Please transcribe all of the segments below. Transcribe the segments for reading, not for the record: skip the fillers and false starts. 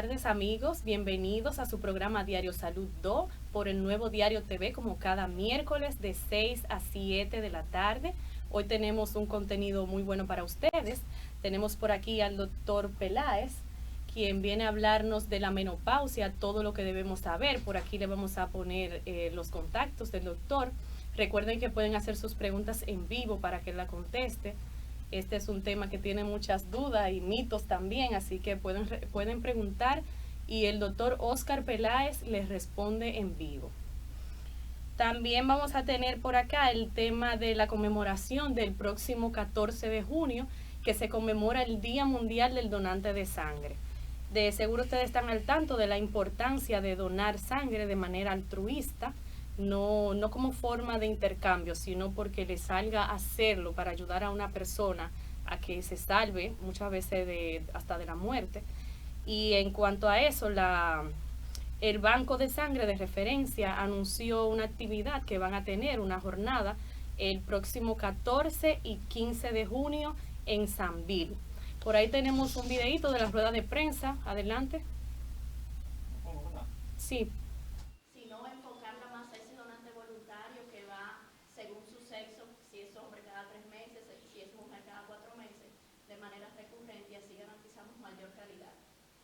tardes amigos, bienvenidos a su programa Diario Salud 2 por el Nuevo Diario TV como cada miércoles de 6 a 7 de la tarde. Hoy tenemos un contenido muy bueno para ustedes. Tenemos por aquí al doctor Peláez, quien viene a hablarnos de la menopausia, todo lo que debemos saber. Por aquí le vamos a poner los contactos del doctor. Recuerden que pueden hacer sus preguntas en vivo para que él la conteste. Este es un tema que tiene muchas dudas y mitos también, así que pueden preguntar y el doctor Oscar Peláez les responde en vivo. También vamos a tener por acá el tema de la conmemoración del próximo 14 de junio, que se conmemora el Día Mundial del Donante de Sangre. De seguro ustedes están al tanto de la importancia de donar sangre de manera altruista, no como forma de intercambio, sino porque le salga a hacerlo para ayudar a una persona a que se salve, muchas veces hasta de la muerte. Y en cuanto a eso, el Banco de Sangre de Referencia anunció una actividad que van a tener, una jornada, el próximo 14 y 15 de junio en Sanville. Por ahí tenemos un videito de la rueda de prensa. Adelante. Sí. Sino enfocarla más a ese donante voluntario que va según su sexo, si es hombre cada 3 meses, si es mujer cada 4 meses, de manera recurrente, y así garantizamos mayor calidad.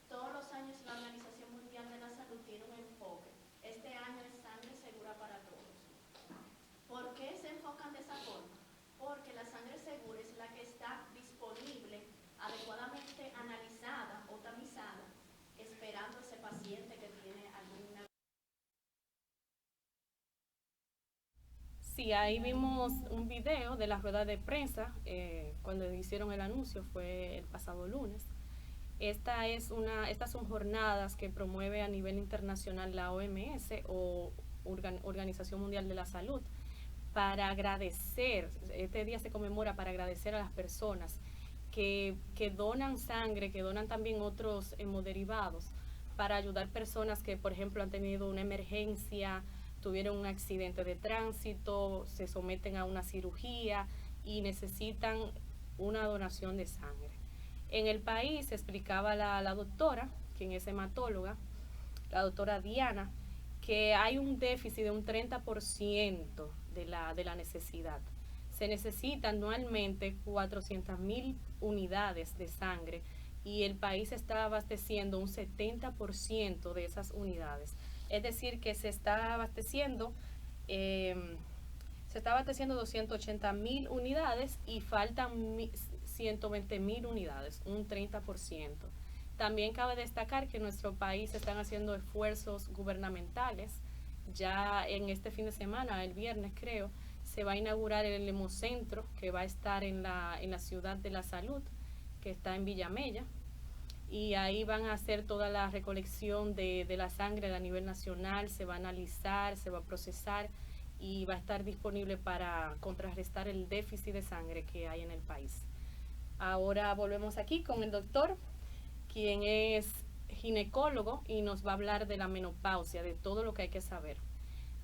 Todos los años la Organización Mundial de la Salud tiene un enfoque. Este año es sangre segura para todos. ¿Por qué se enfocan de esa forma? Porque la sangre segura es la que está disponible, adecuadamente analizada o tamizada, esperando ese paciente que tiene alguna. Sí, ahí vimos un video de la rueda de prensa cuando hicieron el anuncio, fue el pasado lunes. Estas son jornadas que promueve a nivel internacional la OMS o Organización Mundial de la Salud para agradecer. Este día se conmemora para agradecer a las personas que donan sangre, que donan también otros hemoderivados para ayudar personas que, por ejemplo, han tenido una emergencia, tuvieron un accidente de tránsito, se someten a una cirugía y necesitan una donación de sangre. En el país explicaba la doctora, quien es hematóloga, la doctora Diana, que hay un déficit de un 30% de la necesidad. Se necesitan anualmente 400.000 unidades de sangre y el país está abasteciendo un 70% de esas unidades. Es decir, que se está abasteciendo 280.000 unidades y faltan 120.000 unidades, un 30%. También cabe destacar que en nuestro país se están haciendo esfuerzos gubernamentales. Ya en este fin de semana, el viernes creo, se va a inaugurar el hemocentro que va a estar en la Ciudad de la Salud, que está en Villamella. Y ahí van a hacer toda la recolección de la sangre a nivel nacional, se va a analizar, se va a procesar y va a estar disponible para contrarrestar el déficit de sangre que hay en el país. Ahora volvemos aquí con el doctor, quien es ginecólogo y nos va a hablar de la menopausia, de todo lo que hay que saber.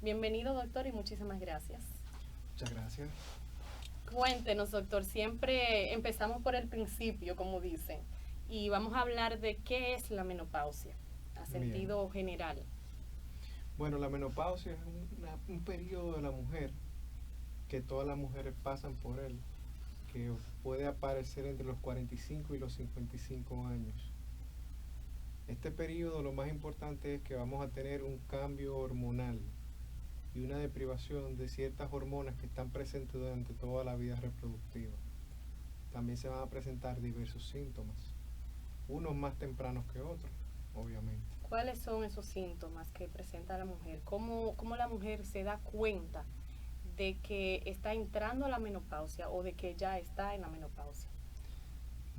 Bienvenido, doctor, y muchísimas gracias. Muchas gracias. Cuéntenos, doctor, siempre empezamos por el principio, como dicen, y vamos a hablar de qué es la menopausia, a sentido general. Bueno, la menopausia es un periodo de la mujer que todas las mujeres pasan por él, que puede aparecer entre los 45 y los 55 años. Este periodo lo más importante es que vamos a tener un cambio hormonal y una deprivación de ciertas hormonas que están presentes durante toda la vida reproductiva. También se van a presentar diversos síntomas, unos más tempranos que otros, obviamente. ¿Cuáles son esos síntomas que presenta la mujer? ¿Cómo la mujer se da cuenta de que está entrando a la menopausia o de que ya está en la menopausia?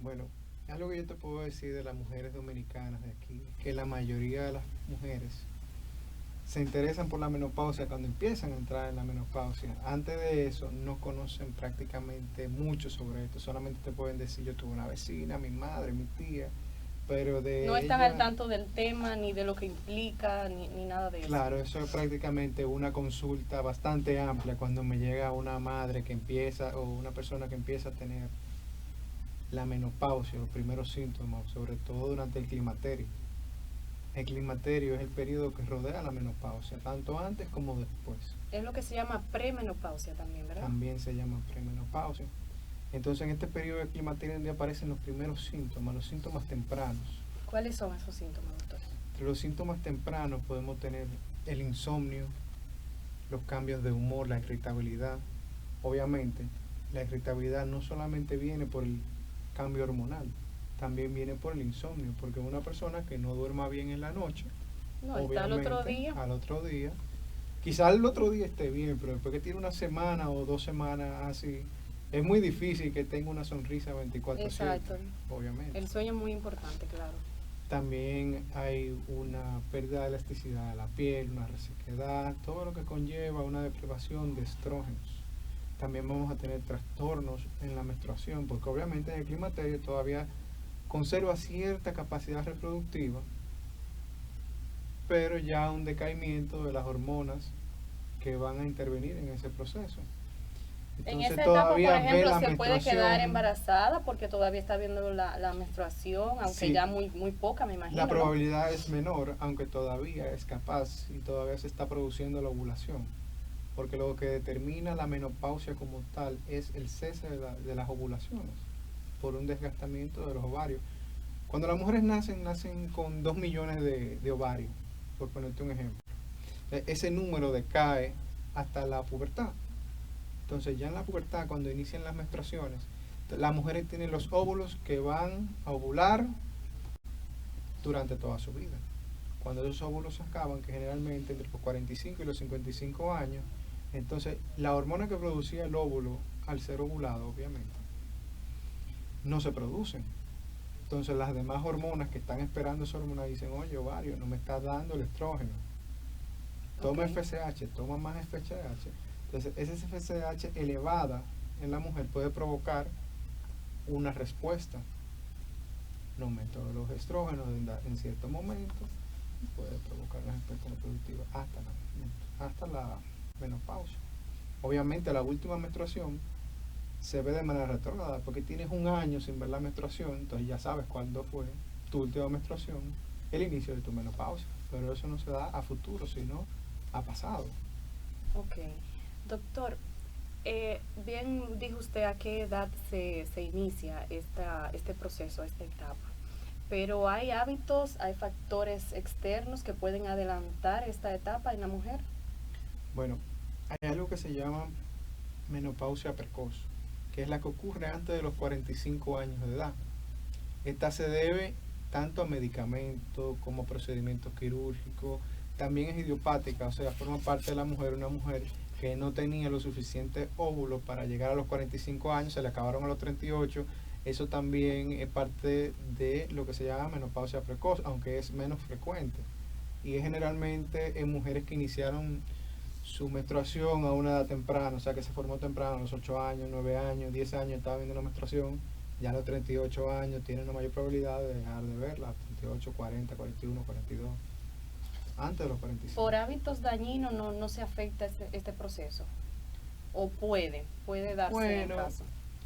Bueno, algo que yo te puedo decir de las mujeres dominicanas de aquí, que la mayoría de las mujeres se interesan por la menopausia cuando empiezan a entrar en la menopausia. Antes de eso no conocen prácticamente mucho sobre esto, solamente te pueden decir: yo tuve una vecina, mi madre, mi tía, pero no están al tanto del tema, ni de lo que implica, ni nada de eso. Claro, eso es prácticamente una consulta bastante amplia cuando me llega una madre que empieza o una persona que empieza a tener la menopausia, los primeros síntomas, sobre todo durante el climaterio. El climaterio es el periodo que rodea la menopausia, tanto antes como después. Es lo que se llama premenopausia también, ¿verdad? También se llama premenopausia. Entonces, en este periodo de climaterio donde aparecen los primeros síntomas, los síntomas tempranos. ¿Cuáles son esos síntomas, doctor? Entre los síntomas tempranos podemos tener el insomnio, los cambios de humor, la irritabilidad. Obviamente, la irritabilidad no solamente viene por el cambio hormonal, también viene por el insomnio, porque una persona que no duerma bien en la noche, No, está al otro día. Quizás el otro día esté bien, pero después que tiene una semana o 2 semanas así, es muy difícil que tenga una sonrisa 24/7. Exacto. Obviamente. El sueño es muy importante, claro. También hay una pérdida de elasticidad de la piel, una resequedad, todo lo que conlleva una deprivación de estrógenos. También vamos a tener trastornos en la menstruación, porque obviamente en el climaterio todavía conserva cierta capacidad reproductiva, pero ya un decaimiento de las hormonas que van a intervenir en ese proceso. En Entonces, esa etapa, por todavía ve ejemplo, la se puede menstruación. quedar embarazada porque todavía está viendo la menstruación, aunque Sí. ya muy poca, me imagino. La ¿no? probabilidad es menor, aunque todavía es capaz y todavía se está produciendo la ovulación, porque lo que determina la menopausia como tal es el cese de las ovulaciones por un desgastamiento de los ovarios. Cuando las mujeres nacen con 2 millones de ovarios, por ponerte un ejemplo. Ese número decae hasta la pubertad. Entonces ya en la pubertad, cuando inician las menstruaciones, las mujeres tienen los óvulos que van a ovular durante toda su vida. Cuando esos óvulos se acaban, que generalmente entre los 45 y los 55 años, entonces la hormona que producía el óvulo al ser ovulado, obviamente, no se producen. Entonces las demás hormonas que están esperando esa hormona dicen, oye, ovario, no me estás dando el estrógeno. Toma Ok. FSH, toma más FSH. Entonces esa FSH elevada en la mujer puede provocar una respuesta. Un aumento de los estrógenos en cierto momento puede provocar una respuesta reproductiva hasta la menopausia. Obviamente la última menstruación se ve de manera retrógrada porque tienes un año sin ver la menstruación, entonces ya sabes cuándo fue tu última menstruación, el inicio de tu menopausia, pero eso no se da a futuro, sino a pasado. Ok. Doctor, bien dijo usted a qué edad se inicia este proceso, esta etapa, pero ¿hay hábitos, hay factores externos que pueden adelantar esta etapa en la mujer? Bueno, hay algo que se llama menopausia precoz, que es la que ocurre antes de los 45 años de edad. Esta se debe tanto a medicamentos como a procedimientos quirúrgicos. También es idiopática, o sea, forma parte de la mujer, una mujer que no tenía los suficientes óvulos para llegar a los 45 años, se le acabaron a los 38. Eso también es parte de lo que se llama menopausia precoz, aunque es menos frecuente. Y es generalmente en mujeres que iniciaron su menstruación a una edad temprana, o sea que se formó temprano, a los 8 años, 9 años, 10 años estaba viendo una menstruación, ya a los 38 años tiene una mayor probabilidad de dejar de verla, 38, 40, 41, 42, antes de los 45. ¿Por hábitos dañinos no se afecta este proceso? ¿O puede darse en Bueno, caso?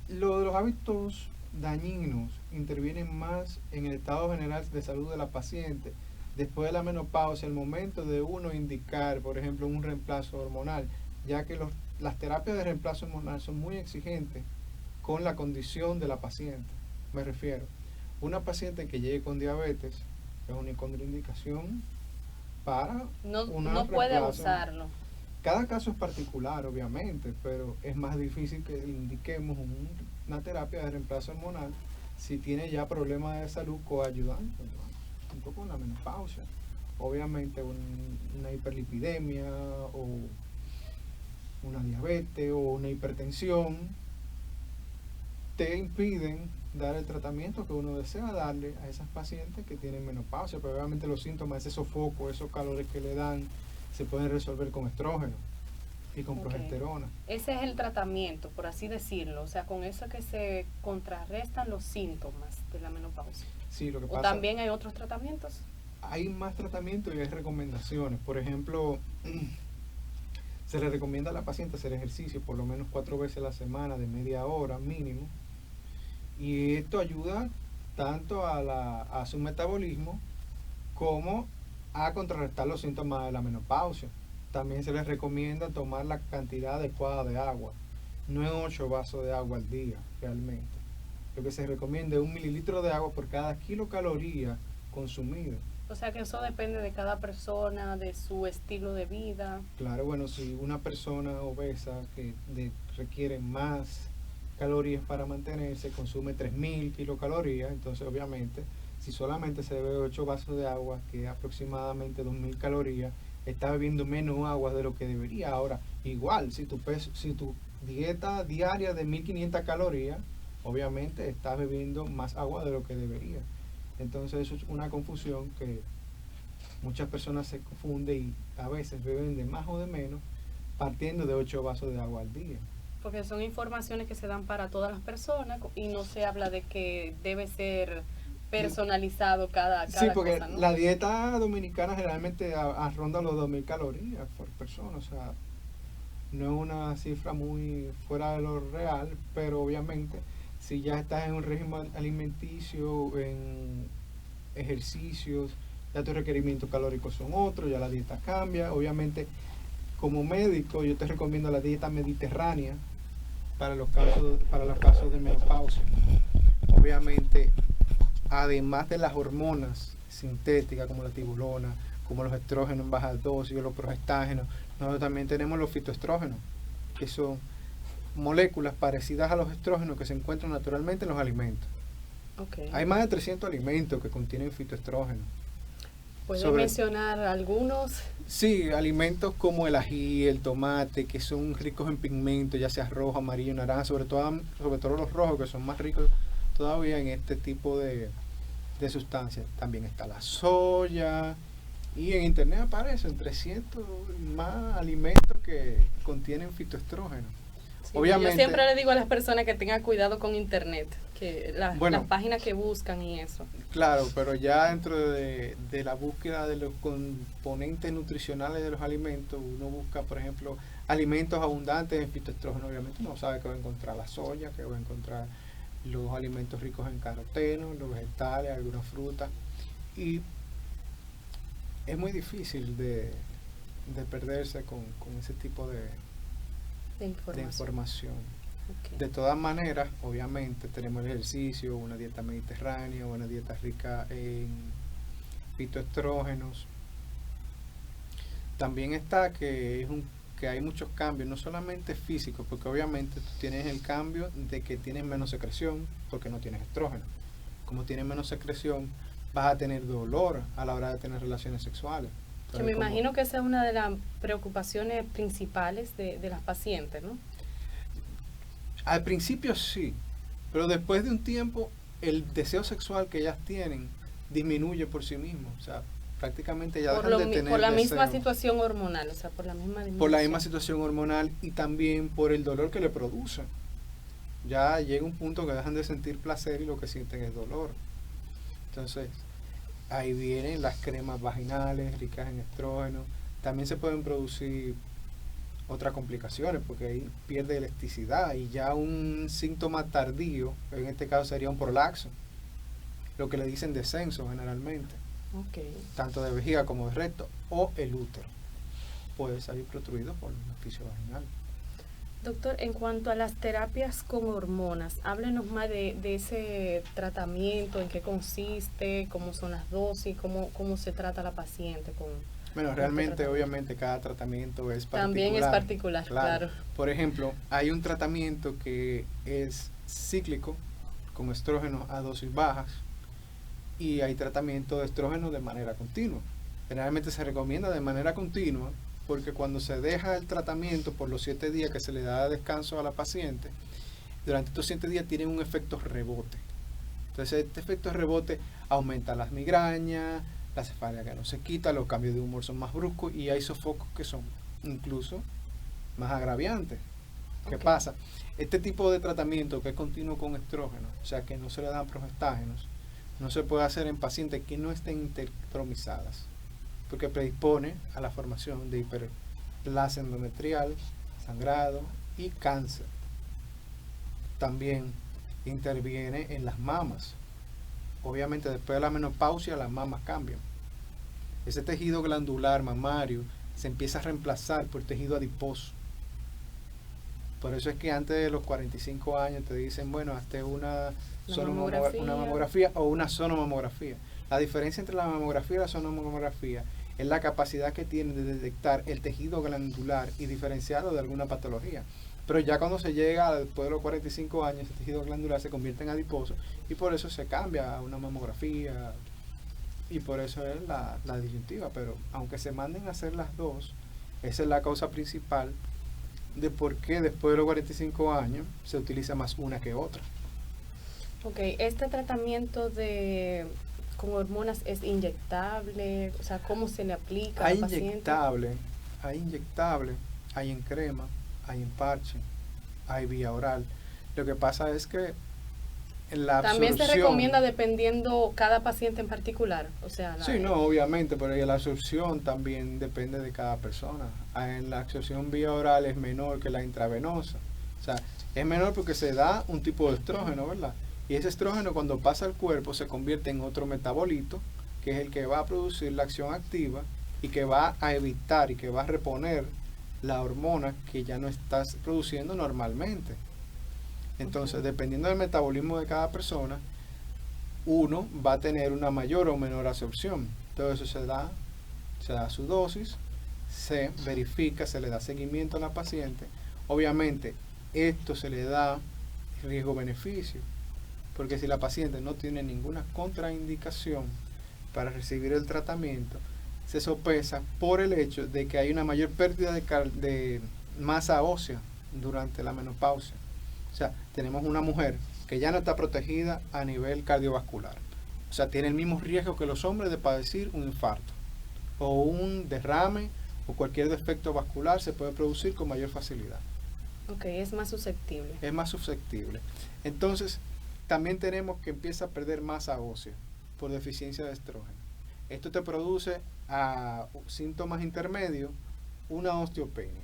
lo de los hábitos dañinos intervienen más en el estado general de salud de la paciente. Después de la menopausia, el momento de uno indicar, por ejemplo, un reemplazo hormonal, ya que las terapias de reemplazo hormonal son muy exigentes con la condición de la paciente. Me refiero, una paciente que llegue con diabetes es una contraindicación para No puede reemplazo. usarlo. Cada caso es particular, obviamente, pero es más difícil que indiquemos una terapia de reemplazo hormonal si tiene ya problemas de salud coayudantes, junto con la menopausia. Obviamente una hiperlipidemia o una diabetes o una hipertensión te impiden dar el tratamiento que uno desea darle a esas pacientes que tienen menopausia, pero obviamente los síntomas, ese sofoco, esos calores que le dan, se pueden resolver con estrógeno y con progesterona. Ese es el tratamiento, por así decirlo, o sea, con eso que se contrarrestan los síntomas de la menopausia. Sí, lo que ¿O pasa, también hay otros tratamientos? hay más tratamientos y hay recomendaciones. Por ejemplo, se le recomienda a la paciente hacer ejercicio por lo menos 4 veces a la semana, de media hora mínimo, y esto ayuda tanto a su metabolismo como a contrarrestar los síntomas de la menopausia. También se les recomienda tomar la cantidad adecuada de agua, no en 8 vasos de agua al día realmente. Lo que se recomienda es 1 mililitro de agua por cada kilocaloría consumida. O sea que eso depende de cada persona, de su estilo de vida. Claro, bueno, si una persona obesa que requiere más calorías para mantenerse, consume 3000 kilocalorías, entonces obviamente si solamente se bebe 8 vasos de agua, que es aproximadamente 2000 calorías, está bebiendo menos agua de lo que debería. Ahora, igual, si tu dieta diaria de 1500 calorías, obviamente estás bebiendo más agua de lo que debería. Entonces eso es una confusión que muchas personas se confunden y a veces beben de más o de menos, partiendo de 8 vasos de agua al día. Porque son informaciones que se dan para todas las personas y no se habla de que debe ser personalizado cada sí, porque cosa, ¿no? La dieta dominicana generalmente ronda los 2000 calorías por persona, o sea, no es una cifra muy fuera de lo real, pero obviamente si ya estás en un régimen alimenticio, en ejercicios, ya tus requerimientos calóricos son otros, ya la dieta cambia. Obviamente, como médico, yo te recomiendo la dieta mediterránea para los casos de menopausia. Obviamente, además de las hormonas sintéticas como la tibulona, como los estrógenos en baja dosis o los progestágenos, nosotros también tenemos los fitoestrógenos, que son moléculas parecidas a los estrógenos que se encuentran naturalmente en los alimentos. Okay. Hay más de 300 alimentos que contienen fitoestrógenos. ¿Puedes mencionar algunos? Sí, alimentos como el ají, el tomate, que son ricos en pigmentos, ya sea rojo, amarillo, naranja, sobre todo los rojos, que son más ricos todavía en este tipo de sustancias. También está la soya, y en internet aparecen 300 más alimentos que contienen fitoestrógenos. Sí, obviamente, yo siempre le digo a las personas que tengan cuidado con internet, que las páginas que buscan y eso. Claro, pero ya dentro de la búsqueda de los componentes nutricionales de los alimentos, uno busca, por ejemplo, alimentos abundantes en fitoestrógenos. Obviamente uno sabe que va a encontrar la soya, que va a encontrar los alimentos ricos en caroteno, los vegetales, algunas frutas. Y es muy difícil de perderse con ese tipo de información. Okay. De todas maneras, obviamente tenemos el ejercicio, una dieta mediterránea, una dieta rica en fitoestrógenos. También está que hay muchos cambios, no solamente físicos, porque obviamente tú tienes el cambio de que tienes menos secreción porque no tienes estrógeno. Como tienes menos secreción, vas a tener dolor a la hora de tener relaciones sexuales. Que me imagino que esa es una de las preocupaciones principales de las pacientes, ¿no? Al principio sí, pero después de un tiempo el deseo sexual que ellas tienen disminuye por sí mismo, o sea, prácticamente ya dejan de tener por la deseo. misma situación hormonal, o sea, por la misma disminución. Por la misma situación hormonal y también por el dolor que le produce. Ya llega un punto que dejan de sentir placer y lo que sienten es dolor. Entonces, ahí vienen las cremas vaginales ricas en estrógeno. También se pueden producir otras complicaciones porque ahí pierde elasticidad y ya un síntoma tardío, en este caso sería un prolapso, lo que le dicen descenso generalmente. Okay. Tanto de vejiga como de recto o el útero puede salir protruido por el orificio vaginal. Doctor, en cuanto a las terapias con hormonas, háblenos más de ese tratamiento, en qué consiste, cómo son las dosis, cómo se trata la paciente con... Bueno, realmente, obviamente, cada tratamiento es particular. También es particular, claro. Por ejemplo, hay un tratamiento que es cíclico, con estrógeno a dosis bajas, y hay tratamiento de estrógeno de manera continua. Generalmente se recomienda de manera continua, porque cuando se deja el tratamiento por los 7 días que se le da descanso a la paciente, durante estos 7 días tiene un efecto rebote. Entonces, este efecto rebote aumenta las migrañas, la cefalea que no se quita, los cambios de humor son más bruscos y hay sofocos que son incluso más agraviantes. ¿Qué pasa? Este tipo de tratamiento que es continuo con estrógeno, o sea que no se le dan progestágenos, no se puede hacer en pacientes que no estén intertromizadas, porque predispone a la formación de hiperplasia endometrial, sangrado y cáncer. También interviene en las mamas. Obviamente después de la menopausia las mamas cambian. ese tejido glandular mamario se empieza a reemplazar por tejido adiposo. Por eso es que antes de los 45 años te dicen, bueno, hazte una mamografía o una sonomamografía. La diferencia entre la mamografía y la sonomamografía es la capacidad que tiene de detectar el tejido glandular y diferenciarlo de alguna patología. Pero ya cuando se llega después de los 45 años, ese tejido glandular se convierte en adiposo y por eso se cambia a una mamografía y por eso es la disyuntiva. Pero aunque se manden a hacer las dos, esa es la causa principal de por qué después de los 45 años se utiliza más una que otra. Ok, este tratamiento con hormonas es inyectable, o sea, ¿cómo se le aplica al paciente? Hay inyectable, hay en crema, hay en parche, hay vía oral. Lo que pasa es que la absorción... También se recomienda dependiendo cada paciente en particular, o sea... Sí, no, obviamente, pero la absorción también depende de cada persona. La absorción vía oral es menor que la intravenosa. O sea, es menor porque se da un tipo de estrógeno, ¿verdad? Y ese estrógeno cuando pasa al cuerpo se convierte en otro metabolito, que es el que va a producir la acción activa y que va a evitar y que va a reponer la hormona que ya no estás produciendo normalmente. Entonces, dependiendo del metabolismo de cada persona, uno va a tener una mayor o menor absorción. Todo eso se da su dosis, se verifica, se le da seguimiento a la paciente. Obviamente, esto se le da riesgo-beneficio, porque si la paciente no tiene ninguna contraindicación para recibir el tratamiento, se sopesa por el hecho de que hay una mayor pérdida de masa ósea durante la menopausia. O sea, tenemos una mujer que ya no está protegida a nivel cardiovascular. O sea, tiene el mismo riesgo que los hombres de padecer un infarto o un derrame o cualquier defecto vascular se puede producir con mayor facilidad. Ok, es más susceptible. Es más susceptible. Entonces, también tenemos que empieza a perder masa ósea por deficiencia de estrógeno. Esto te produce a síntomas intermedios una osteopenia.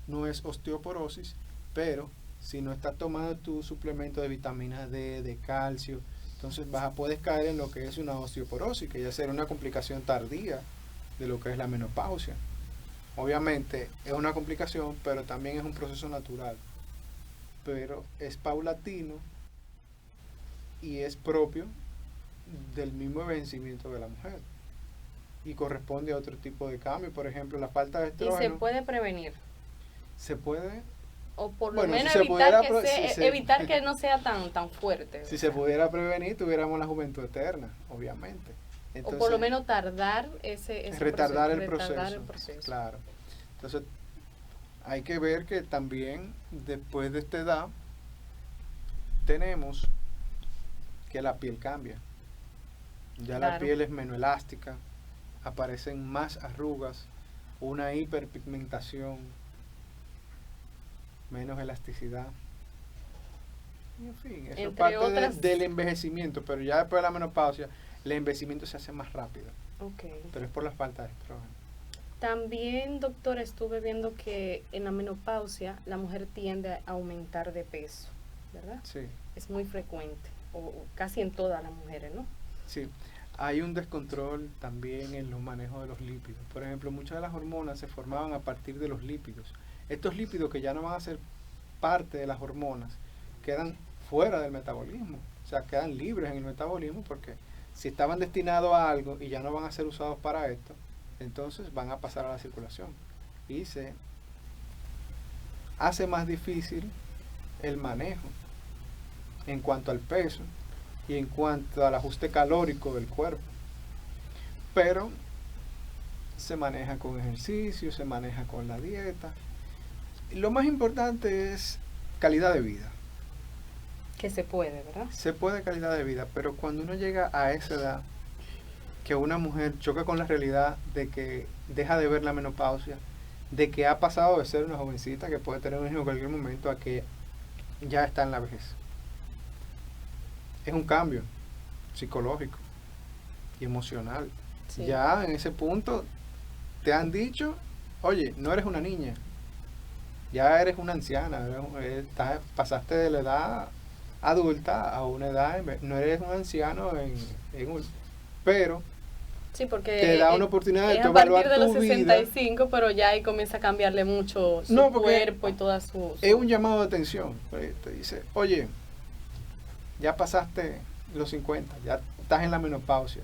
No es osteoporosis, pero si no estás tomando tu suplemento de vitamina D, de calcio, entonces puedes caer en lo que es una osteoporosis, que ya será una complicación tardía de lo que es la menopausia. Obviamente es una complicación, pero también es un proceso natural. Pero es paulatino y es propio del mismo envejecimiento de la mujer. Y corresponde a otro tipo de cambio. Por ejemplo, la falta de estrógeno. ¿Y se puede prevenir? Se puede... O por lo menos evitar que no sea tan fuerte. Si se pudiera prevenir, tuviéramos la juventud eterna, obviamente. Entonces, o por lo menos tardar retardar el proceso. Claro. Entonces, hay que ver que también después de esta edad tenemos que la piel cambia. Ya la piel es menos elástica, aparecen más arrugas, una hiperpigmentación, menos elasticidad. En fin, eso es parte del envejecimiento, pero ya después de la menopausia, el envejecimiento se hace más rápido. Okay. Pero es por la falta de estrógeno. También, doctor, estuve viendo que en la menopausia la mujer tiende a aumentar de peso, ¿verdad? Sí. Es muy frecuente, o casi en todas las mujeres, ¿no? Sí. Hay un descontrol también en los manejos de los lípidos. Por ejemplo, muchas de las hormonas se formaban a partir de los lípidos. Estos lípidos que ya no van a ser parte de las hormonas, quedan fuera del metabolismo, o sea, quedan libres en el metabolismo porque si estaban destinados a algo y ya no van a ser usados para esto, entonces van a pasar a la circulación y se hace más difícil el manejo en cuanto al peso y en cuanto al ajuste calórico del cuerpo, pero se maneja con ejercicio, se maneja con la dieta. Lo más importante es calidad de vida. Que se puede, ¿verdad? Se puede calidad de vida, pero cuando uno llega a esa edad, que una mujer choca con la realidad de que deja de ver la menopausia, de que ha pasado de ser una jovencita que puede tener un hijo en cualquier momento a que ya está en la vejez. Es un cambio psicológico y emocional. Sí. Ya en ese punto te han dicho, oye, no eres una niña, ya eres una anciana, pasaste de la edad adulta a una edad, no eres un anciano pero Sí, porque te da una oportunidad de es tú a partir evaluar de los tu vida. 65, pero ya ahí comienza a cambiarle mucho su No, porque cuerpo y toda su... Es un llamado de atención. Te dice, oye, ya pasaste los 50, ya estás en la menopausia.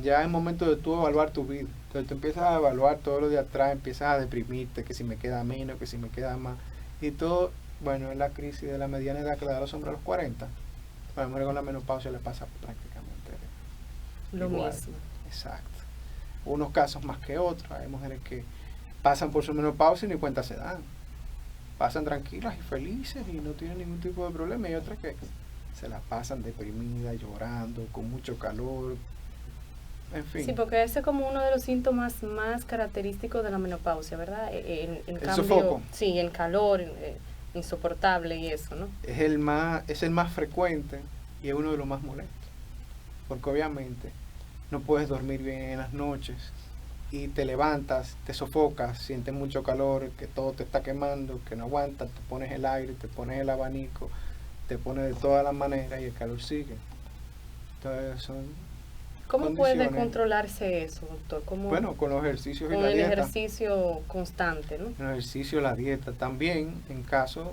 Ya es momento de tú evaluar tu vida. Entonces tú empiezas a evaluar todo lo de atrás, empiezas a deprimirte, que si me queda menos, que si me queda más. Y todo, bueno, es la crisis de la mediana edad que le da a los hombres a los 40. A la mujer con la menopausia le pasa prácticamente lo igual. mismo. Exacto. Unos casos más que otros. Hay mujeres que pasan por su menopausia y ni cuenta se dan. Pasan tranquilas y felices y no tienen ningún tipo de problema. Y otras que se la pasan deprimidas, llorando, con mucho calor. En fin. Sí, porque ese es como uno de los síntomas más característicos de la menopausia, ¿verdad? El cambio, sofoco. Sí, el calor insoportable y eso, ¿no? Es el más frecuente y es uno de los más molestos. Porque obviamente no puedes dormir bien en las noches y te levantas, te sofocas, sientes mucho calor, que todo te está quemando, que no aguantas, te pones el aire, te pones el abanico, te pones de todas las maneras y el calor sigue. Entonces son ¿Cómo condiciones. puede controlarse eso, doctor? Bueno, con los ejercicios y con la el dieta. ejercicio constante, ¿no? El ejercicio, la dieta. También, en caso,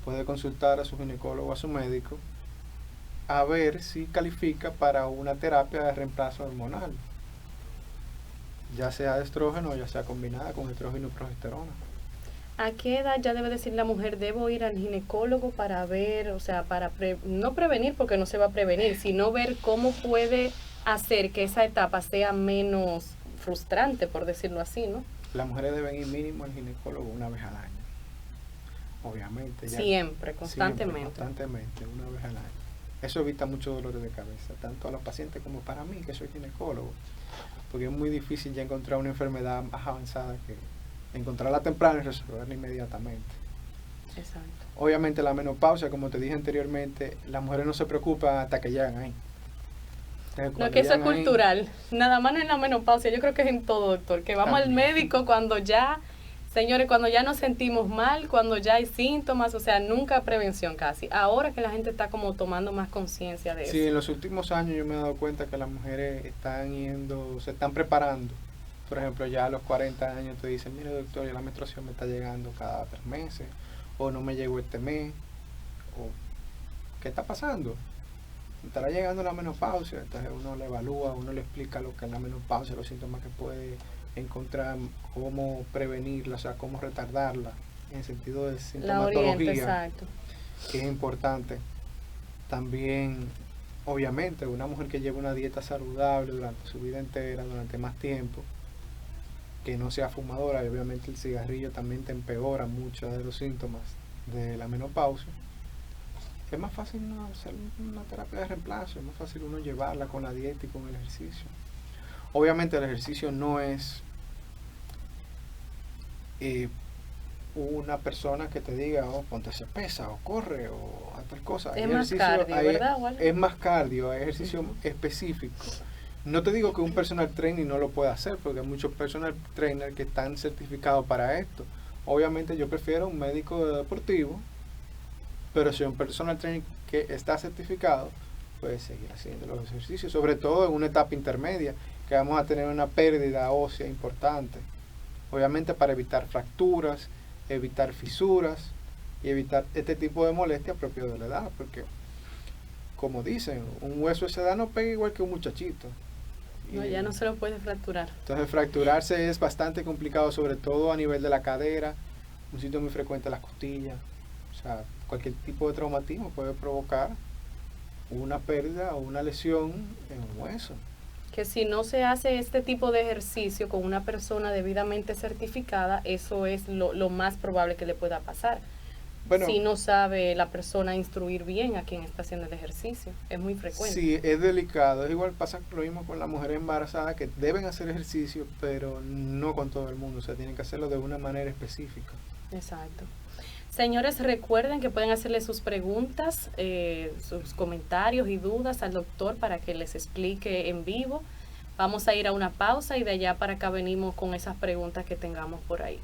puede consultar a su ginecólogo, a su médico, a ver si califica para una terapia de reemplazo hormonal, ya sea de estrógeno o ya sea combinada con estrógeno y progesterona. ¿A qué edad ya debe decir la mujer, debo ir al ginecólogo para ver, o sea, para no prevenir porque no se va a prevenir, sino ver cómo puede hacer que esa etapa sea menos frustrante, por decirlo así, ¿no? Las mujeres deben ir mínimo al ginecólogo una vez al año, obviamente. Siempre, constantemente. Siempre, constantemente, una vez al año. Eso evita muchos dolores de cabeza, tanto a los pacientes como para mí, que soy ginecólogo, porque es muy difícil ya encontrar una enfermedad más avanzada que encontrarla temprano y resolverla inmediatamente. Exacto. Obviamente la menopausia, como te dije anteriormente, las mujeres no se preocupan hasta que llegan ahí. Entonces, No, que eso es cultural, nada más no en la menopausia, yo creo que es en todo, doctor, que vamos También. al médico cuando ya, señores, cuando ya nos sentimos mal, cuando ya hay síntomas, o sea, nunca prevención casi. Ahora que la gente está como tomando más conciencia de eso. Sí, en los últimos años yo me he dado cuenta que las mujeres se están preparando. Por ejemplo, ya a los 40 años te dicen, mire doctor, ya la menstruación me está llegando cada 3 meses, o no me llegó este mes, o ¿qué está pasando? Me estará llegando la menopausia. Entonces uno le evalúa, uno le explica lo que es la menopausia, los síntomas que puede encontrar, cómo prevenirla, o sea, cómo retardarla, en el sentido de La orienta, sintomatología, exacto. que es importante. También, obviamente, una mujer que lleva una dieta saludable durante su vida entera, durante más tiempo, que no sea fumadora, y obviamente el cigarrillo también te empeora muchos de los síntomas de la menopausia. Es más fácil no hacer una terapia de reemplazo, es más fácil uno llevarla con la dieta y con el ejercicio. Obviamente el ejercicio no es una persona que te diga, oh, ponte ese pesa, o corre, o haz tal cosa. Es más cardio, ¿verdad, Walter? Es más cardio, hay ejercicio específico. No te digo que un personal trainer no lo pueda hacer, porque hay muchos personal trainers que están certificados para esto. Obviamente yo prefiero un médico deportivo, pero si un personal trainer que está certificado, puede seguir haciendo los ejercicios, sobre todo en una etapa intermedia, que vamos a tener una pérdida ósea importante. Obviamente para evitar fracturas, evitar fisuras y evitar este tipo de molestias propio de la edad, porque como dicen, un hueso de esa edad no pega igual que un muchachito. No, ya no se lo puede fracturar. Entonces fracturarse es bastante complicado, sobre todo a nivel de la cadera, un sitio muy frecuente las costillas. O sea, cualquier tipo de traumatismo puede provocar una pérdida o una lesión en un hueso. Que si no se hace este tipo de ejercicio con una persona debidamente certificada, eso es lo más probable que le pueda pasar. Bueno, si no sabe la persona instruir bien a quien está haciendo el ejercicio, es muy frecuente. Sí, es delicado. Es igual, pasa lo mismo con las mujeres embarazadas que deben hacer ejercicio, pero no con todo el mundo. O sea, tienen que hacerlo de una manera específica. Exacto. Señores, recuerden que pueden hacerle sus preguntas, sus comentarios y dudas al doctor para que les explique en vivo. Vamos a ir a una pausa y de allá para acá venimos con esas preguntas que tengamos por ahí.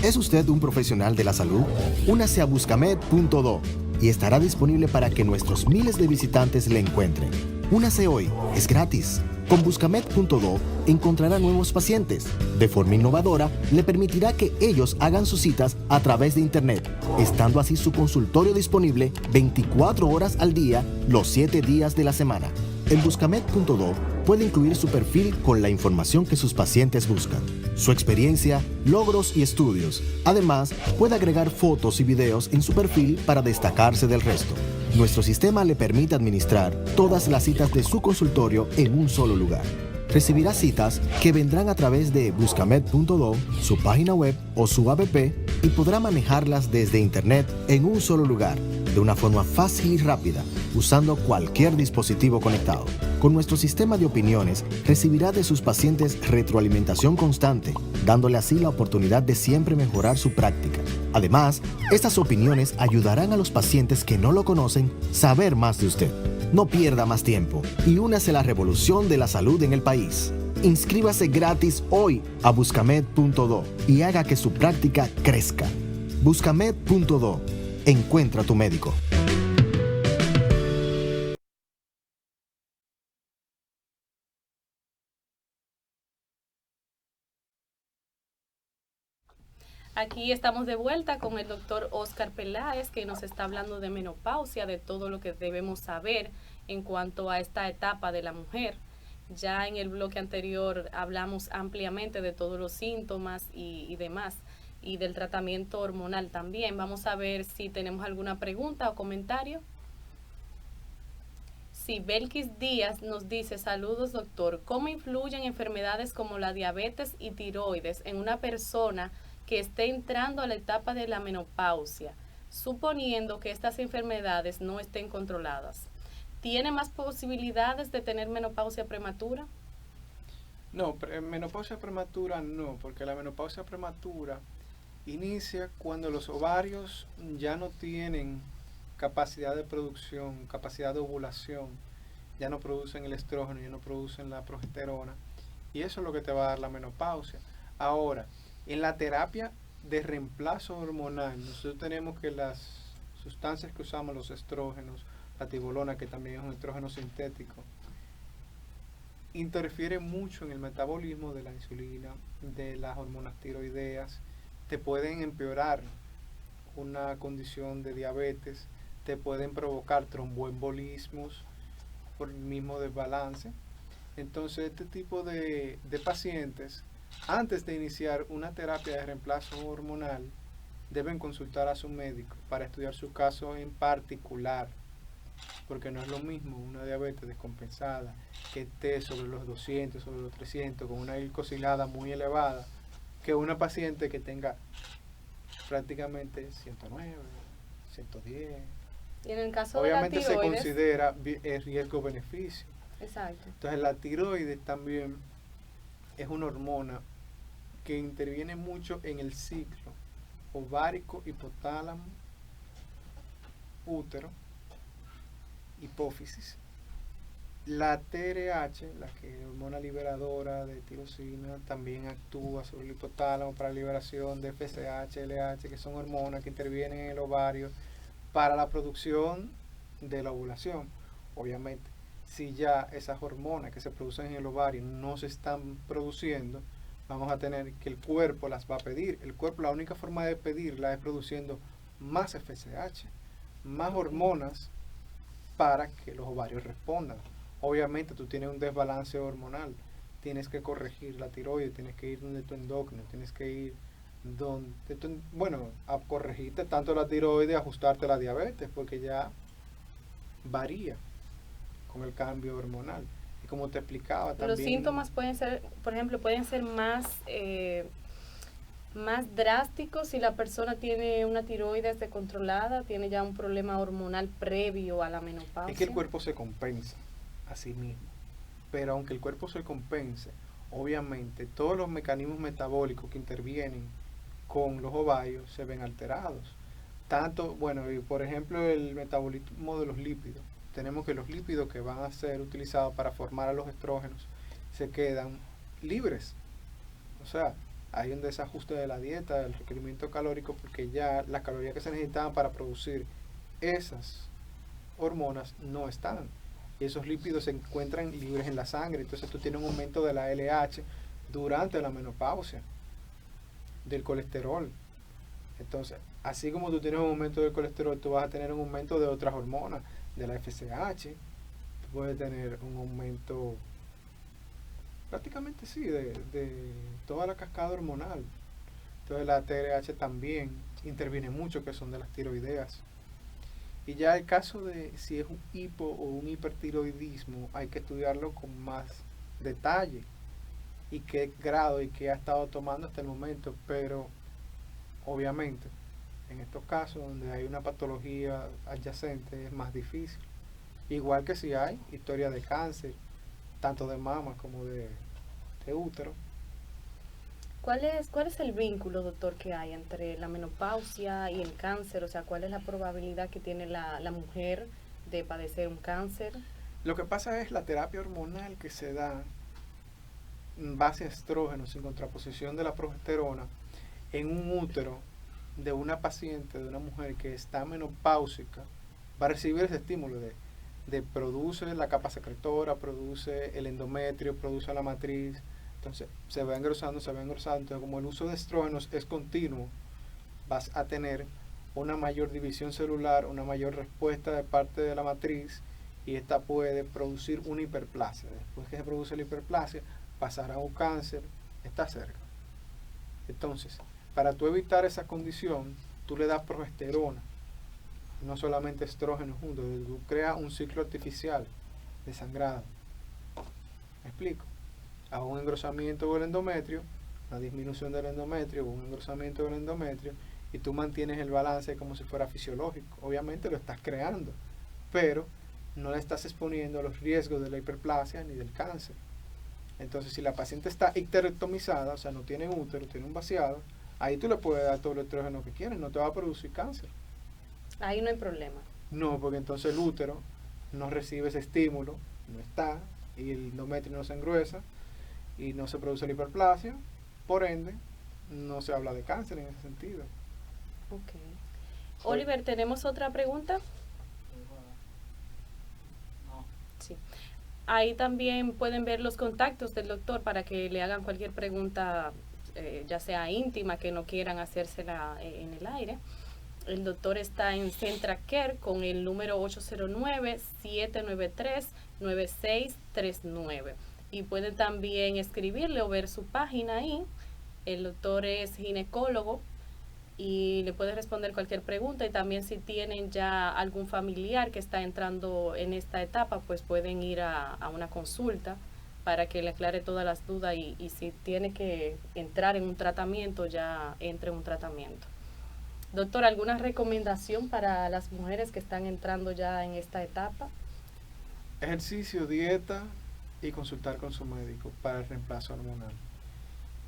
¿Es usted un profesional de la salud? Únase a buscamed.do y estará disponible para que nuestros miles de visitantes le encuentren. Únase hoy, es gratis. Con Buscamed.do encontrará nuevos pacientes. De forma innovadora, le permitirá que ellos hagan sus citas a través de Internet, estando así su consultorio disponible 24 horas al día, los 7 días de la semana. En Buscamed.do puede incluir su perfil con la información que sus pacientes buscan, su experiencia, logros y estudios. Además, puede agregar fotos y videos en su perfil para destacarse del resto. Nuestro sistema le permite administrar todas las citas de su consultorio en un solo lugar. Recibirá citas que vendrán a través de Buscamed.do, su página web o su app y podrá manejarlas desde Internet en un solo lugar, de una forma fácil y rápida, usando cualquier dispositivo conectado. Con nuestro sistema de opiniones, recibirá de sus pacientes retroalimentación constante, dándole así la oportunidad de siempre mejorar su práctica. Además, estas opiniones ayudarán a los pacientes que no lo conocen a saber más de usted. No pierda más tiempo y únase a la revolución de la salud en el país. Inscríbase gratis hoy a Buscamed.do y haga que su práctica crezca. Buscamed.do. Encuentra a tu médico. Aquí estamos de vuelta con el doctor Oscar Peláez, que nos está hablando de menopausia, de todo lo que debemos saber en cuanto a esta etapa de la mujer. Ya en el bloque anterior hablamos ampliamente de todos los síntomas y demás, y del tratamiento hormonal también. Vamos a ver si tenemos alguna pregunta o comentario. Sí, Belkis Díaz nos dice: saludos doctor, ¿cómo influyen enfermedades como la diabetes y tiroides en una persona que esté entrando a la etapa de la menopausia, suponiendo que estas enfermedades no estén controladas? ¿Tiene más posibilidades de tener menopausia prematura? No, menopausia prematura no, porque la menopausia prematura inicia cuando los ovarios ya no tienen capacidad de producción, capacidad de ovulación, ya no producen el estrógeno, ya no producen la progesterona, y eso es lo que te va a dar la menopausia. Ahora, en la terapia de reemplazo hormonal, nosotros tenemos que las sustancias que usamos, los estrógenos, la tibolona, que también es un estrógeno sintético, interfiere mucho en el metabolismo de la insulina, de las hormonas tiroideas, te pueden empeorar una condición de diabetes, te pueden provocar tromboembolismos por el mismo desbalance. Entonces, este tipo de pacientes, antes de iniciar una terapia de reemplazo hormonal, deben consultar a su médico para estudiar su caso en particular, porque no es lo mismo una diabetes descompensada que esté sobre los 200, sobre los 300, con una glicosilada muy elevada, que una paciente que tenga prácticamente 109, 110. Y en el caso Obviamente de la tiroides, se considera el riesgo-beneficio. exacto. Entonces la tiroides también es una hormona que interviene mucho en el ciclo ovárico, hipotálamo, útero, hipófisis. La TRH, la que es hormona liberadora de tirosina, también actúa sobre el hipotálamo para liberación de FSH, LH, que son hormonas que intervienen en el ovario para la producción de la ovulación. Obviamente, si ya esas hormonas que se producen en el ovario no se están produciendo, vamos a tener que el cuerpo las va a pedir. El cuerpo, la única forma de pedirla es produciendo más FSH, más hormonas para que los ovarios respondan. Obviamente tú tienes un desbalance hormonal, tienes que corregir la tiroides, tienes que ir donde tu endocrino, tienes que ir donde a corregirte tanto la tiroides, ajustarte la diabetes, porque ya varía con el cambio hormonal. Y como te explicaba también, los síntomas pueden ser, por ejemplo, pueden ser más drásticos si la persona tiene una tiroides descontrolada, tiene ya un problema hormonal previo a la menopausia. Es que el cuerpo se compensa a sí mismo, pero aunque el cuerpo se compense, obviamente todos los mecanismos metabólicos que intervienen con los ovarios se ven alterados. Tanto, y por ejemplo el metabolismo de los lípidos, tenemos que los lípidos que van a ser utilizados para formar a los estrógenos se quedan libres. O sea, hay un desajuste de la dieta, del requerimiento calórico, porque ya las calorías que se necesitaban para producir esas hormonas no están. y esos lípidos se encuentran libres en la sangre. Entonces tú tienes un aumento de la LH durante la menopausia, del colesterol. Entonces, así como tú tienes un aumento del colesterol, tú vas a tener un aumento de otras hormonas, de la FSH, tú puedes tener un aumento, prácticamente sí, de toda la cascada hormonal. Entonces la TRH también interviene mucho, que son de las tiroideas. Y ya el caso de si es un hipo o un hipertiroidismo, hay que estudiarlo con más detalle y qué grado y qué ha estado tomando hasta el momento. Pero obviamente en estos casos donde hay una patología adyacente es más difícil. Igual que si hay historia de cáncer, tanto de mama como de útero. ¿Cuál es el vínculo, doctor, que hay entre la menopausia y el cáncer? O sea, ¿cuál es la probabilidad que tiene la mujer de padecer un cáncer? Lo que pasa es la terapia hormonal que se da en base a estrógenos en contraposición de la progesterona en un útero de una paciente, de una mujer que está menopáusica, va a recibir ese estímulo de produce la capa secretora, produce el endometrio, produce la matriz. Entonces se va engrosando. Entonces, como el uso de estrógenos es continuo, vas a tener una mayor división celular, una mayor respuesta de parte de la matriz, y esta puede producir una hiperplasia. Después que se produce la hiperplasia, pasará a un cáncer, está cerca. Entonces, para tú evitar esa condición, tú le das progesterona, no solamente estrógenos juntos, tú creas un ciclo artificial de sangrado. ¿Me explico? A un engrosamiento del endometrio, una disminución del endometrio, un engrosamiento del endometrio, y tú mantienes el balance como si fuera fisiológico. Obviamente lo estás creando, pero no le estás exponiendo a los riesgos de la hiperplasia ni del cáncer. Entonces, si la paciente está icterectomizada, o sea, no tiene útero, tiene un vaciado, ahí tú le puedes dar todo el estrógeno que quieres, no te va a producir cáncer. Ahí no hay problema. No, porque entonces el útero no recibe ese estímulo, no está, y el endometrio no se engruesa, y no se produce la hiperplasia, por ende, no se habla de cáncer en ese sentido. Ok. Oliver, ¿tenemos otra pregunta? Sí. Ahí también pueden ver los contactos del doctor para que le hagan cualquier pregunta, ya sea íntima, que no quieran hacérsela en el aire. El doctor está en Centra Care con el número 809-793-9639. Y pueden también escribirle o ver su página ahí. El doctor es ginecólogo y le puede responder cualquier pregunta. Y también si tienen ya algún familiar que está entrando en esta etapa, pues pueden ir a una consulta para que le aclare todas las dudas y si tiene que entrar en un tratamiento, ya entre en un tratamiento. Doctor, ¿alguna recomendación para las mujeres que están entrando ya en esta etapa? Ejercicio, dieta y consultar con su médico para el reemplazo hormonal.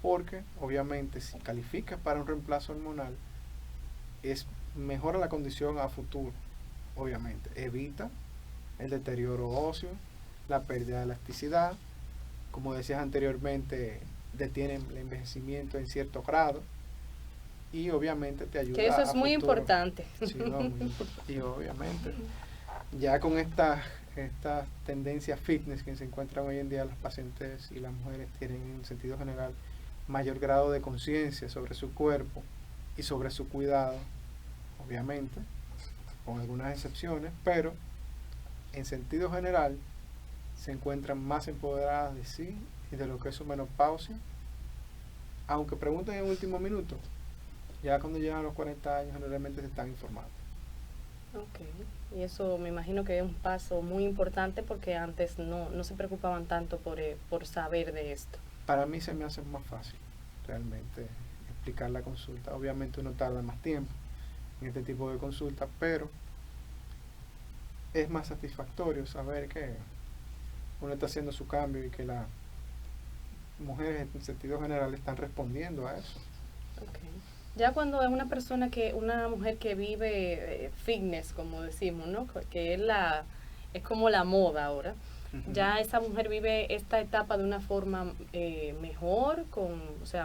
Porque, obviamente, si calificas para un reemplazo hormonal, mejora la condición a futuro. Obviamente, evita el deterioro óseo, la pérdida de elasticidad. Como decías anteriormente, detiene el envejecimiento en cierto grado. Y obviamente te ayuda. Que eso es a muy futuro. Importante. Sí, no, muy importante. Y obviamente, ya con esta tendencia fitness que se encuentran hoy en día, las pacientes y las mujeres tienen en sentido general mayor grado de conciencia sobre su cuerpo y sobre su cuidado, obviamente, con algunas excepciones, pero en sentido general se encuentran más empoderadas de sí y de lo que es su menopausia, aunque pregunten en último minuto. Ya cuando llegan a los 40 años generalmente se están informando. Ok, y eso me imagino que es un paso muy importante porque antes no se preocupaban tanto por saber de esto. Para mí se me hace más fácil realmente explicar la consulta. Obviamente uno tarda más tiempo en este tipo de consulta, pero es más satisfactorio saber que uno está haciendo su cambio y que las mujeres en sentido general están respondiendo a eso. Okay. Ya cuando es una mujer que vive fitness, como decimos, ¿no? Que es como la moda ahora. Uh-huh. Ya esa mujer vive esta etapa de una forma mejor,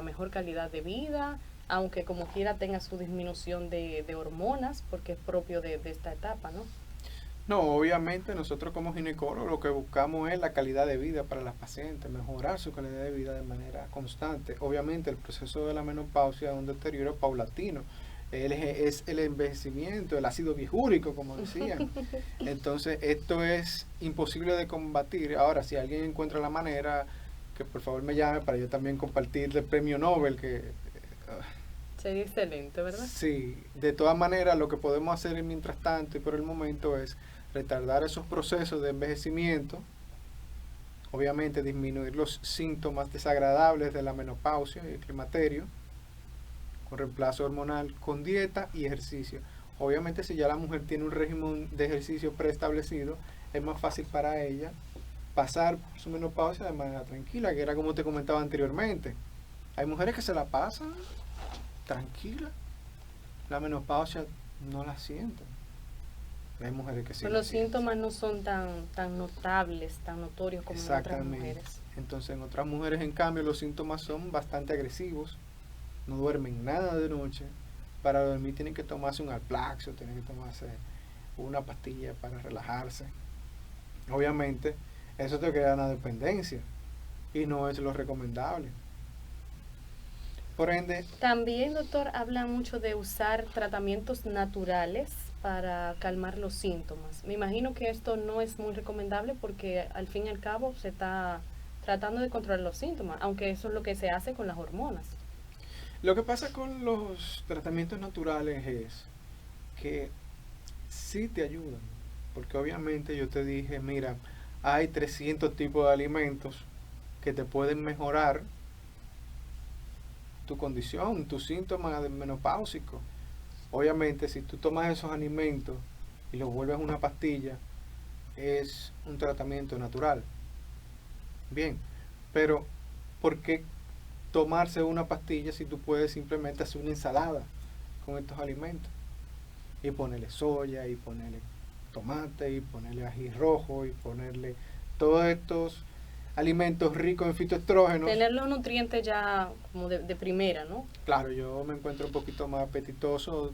mejor calidad de vida, aunque como quiera tenga su disminución de hormonas, porque es propio de esta etapa, ¿no? No, obviamente nosotros como ginecólogos lo que buscamos es la calidad de vida para las pacientes, mejorar su calidad de vida de manera constante. Obviamente el proceso de la menopausia es un deterioro paulatino. Es el envejecimiento, el ácido biúrico, como decían. Entonces, esto es imposible de combatir. Ahora, si alguien encuentra la manera, que por favor me llame para yo también compartir el premio Nobel, que... Sería excelente, ¿verdad? Sí, de todas maneras, lo que podemos hacer mientras tanto y por el momento es retardar esos procesos de envejecimiento, obviamente disminuir los síntomas desagradables de la menopausia y el climaterio, con reemplazo hormonal, con dieta y ejercicio. Obviamente si ya la mujer tiene un régimen de ejercicio preestablecido, es más fácil para ella pasar su menopausia de manera tranquila, que era como te comentaba anteriormente. Hay mujeres que se la pasan tranquila, la menopausia no la sienten. Hay mujeres que sí. Pero los síntomas no son tan notables, tan notorios como en otras mujeres. Entonces en otras mujeres en cambio los síntomas son bastante agresivos, no duermen nada de noche, para dormir tienen que tomarse un Alplax, tienen que tomarse una pastilla para relajarse. Obviamente eso te crea una dependencia y no es lo recomendable. Por ende, también, doctor, habla mucho de usar tratamientos naturales para calmar los síntomas. Me imagino que esto no es muy recomendable porque al fin y al cabo se está tratando de controlar los síntomas, aunque eso es lo que se hace con las hormonas. Lo que pasa con los tratamientos naturales es que sí te ayudan, porque obviamente yo te dije, mira, hay 300 tipos de alimentos que te pueden mejorar tu condición, tu síntoma de menopáusico. Obviamente si tú tomas esos alimentos y los vuelves una pastilla, es un tratamiento natural. Bien, pero ¿por qué tomarse una pastilla si tú puedes simplemente hacer una ensalada con estos alimentos? Y ponerle soya, y ponerle tomate, y ponerle ají rojo, y ponerle todos estos alimentos ricos en fitoestrógenos. Tener los nutrientes ya como de primera, ¿no? Claro, yo me encuentro un poquito más apetitoso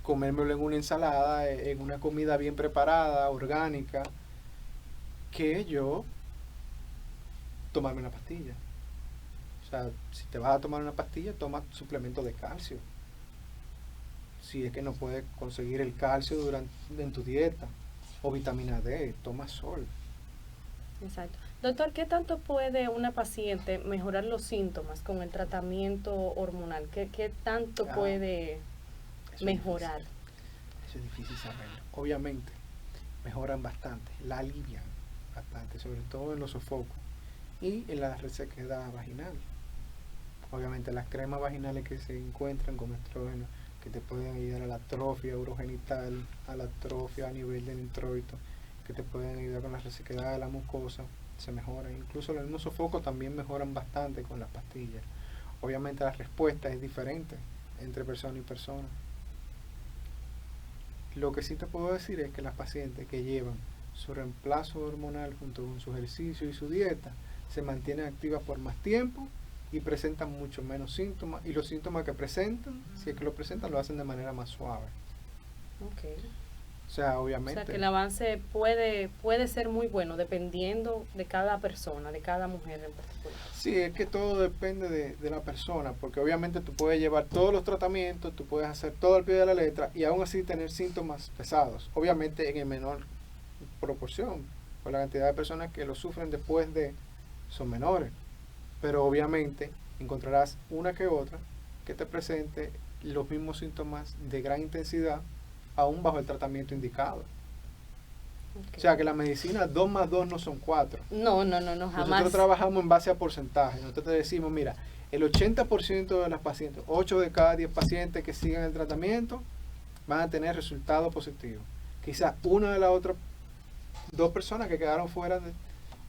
comérmelo en una ensalada, en una comida bien preparada, orgánica, que yo tomarme una pastilla. O sea, si te vas a tomar una pastilla, toma suplemento de calcio. Si es que no puedes conseguir el calcio en tu dieta. O vitamina D, toma sol. Exacto. Doctor, ¿qué tanto puede una paciente mejorar los síntomas con el tratamiento hormonal? ¿Qué tanto puede mejorar? Eso es difícil saberlo. Obviamente, mejoran bastante, la alivian bastante, sobre todo en los sofocos y en la resequedad vaginal. Obviamente las cremas vaginales que se encuentran con estrógeno, que te pueden ayudar a la atrofia urogenital, a la atrofia a nivel del introito, que te pueden ayudar con la resequedad de la mucosa, se mejoran. Incluso los mismos sofocos también mejoran bastante con las pastillas. Obviamente la respuesta es diferente entre persona y persona. Lo que sí te puedo decir es que las pacientes que llevan su reemplazo hormonal junto con su ejercicio y su dieta se mantienen activas por más tiempo y presentan mucho menos síntomas, y los síntomas que presentan, si es que lo presentan, lo hacen de manera más suave. Okay. O sea, obviamente. O sea, que el avance puede ser muy bueno dependiendo de cada persona, de cada mujer en particular. Sí, es que todo depende de la persona, porque obviamente tú puedes llevar todos los tratamientos, tú puedes hacer todo al pie de la letra y aún así tener síntomas pesados, obviamente en menor proporción, por la cantidad de personas que lo sufren después de son menores, pero obviamente encontrarás una que otra que te presente los mismos síntomas de gran intensidad aún bajo el tratamiento indicado. Okay. O sea que la medicina 2 más 2 no son 4. No, jamás. Nosotros trabajamos en base a porcentaje. Nosotros te decimos, mira, el 80% de las pacientes, 8 de cada 10 pacientes que sigan el tratamiento van a tener resultados positivos. Quizás una de las otras 2 personas que quedaron fuera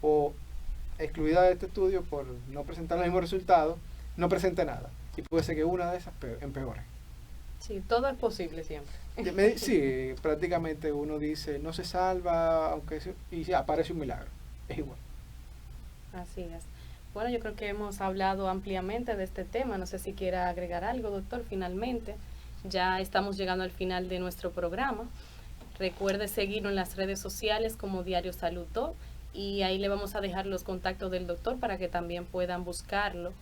o excluidas de este estudio por no presentar los mismos resultados, no presente nada. Y puede ser que una de esas empeore. Sí, todo es posible siempre. Sí, prácticamente uno dice, no se salva, aunque y sí, aparece un milagro. Es igual. Así es. Bueno, yo creo que hemos hablado ampliamente de este tema. No sé si quiera agregar algo, doctor, finalmente. Ya estamos llegando al final de nuestro programa. Recuerde seguirnos en las redes sociales como Diario Salud 2 y ahí le vamos a dejar los contactos del doctor para que también puedan buscarlo.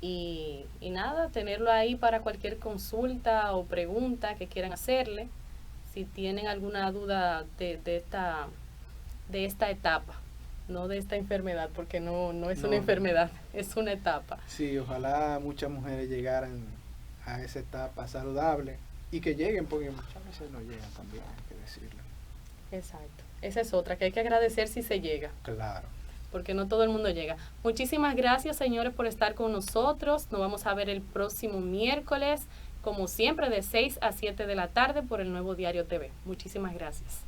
Y nada, tenerlo ahí para cualquier consulta o pregunta que quieran hacerle. Si tienen alguna duda de esta etapa, no de esta enfermedad, porque no es una enfermedad, es una etapa. Sí, ojalá muchas mujeres llegaran a esa etapa saludable y que lleguen, porque muchas veces no llegan también, hay que decirlo. Exacto, esa es otra, que hay que agradecer si se llega. Claro. Porque no todo el mundo llega. Muchísimas gracias, señores, por estar con nosotros. Nos vamos a ver el próximo miércoles, como siempre, de 6 a 7 de la tarde por el Nuevo Diario TV. Muchísimas gracias.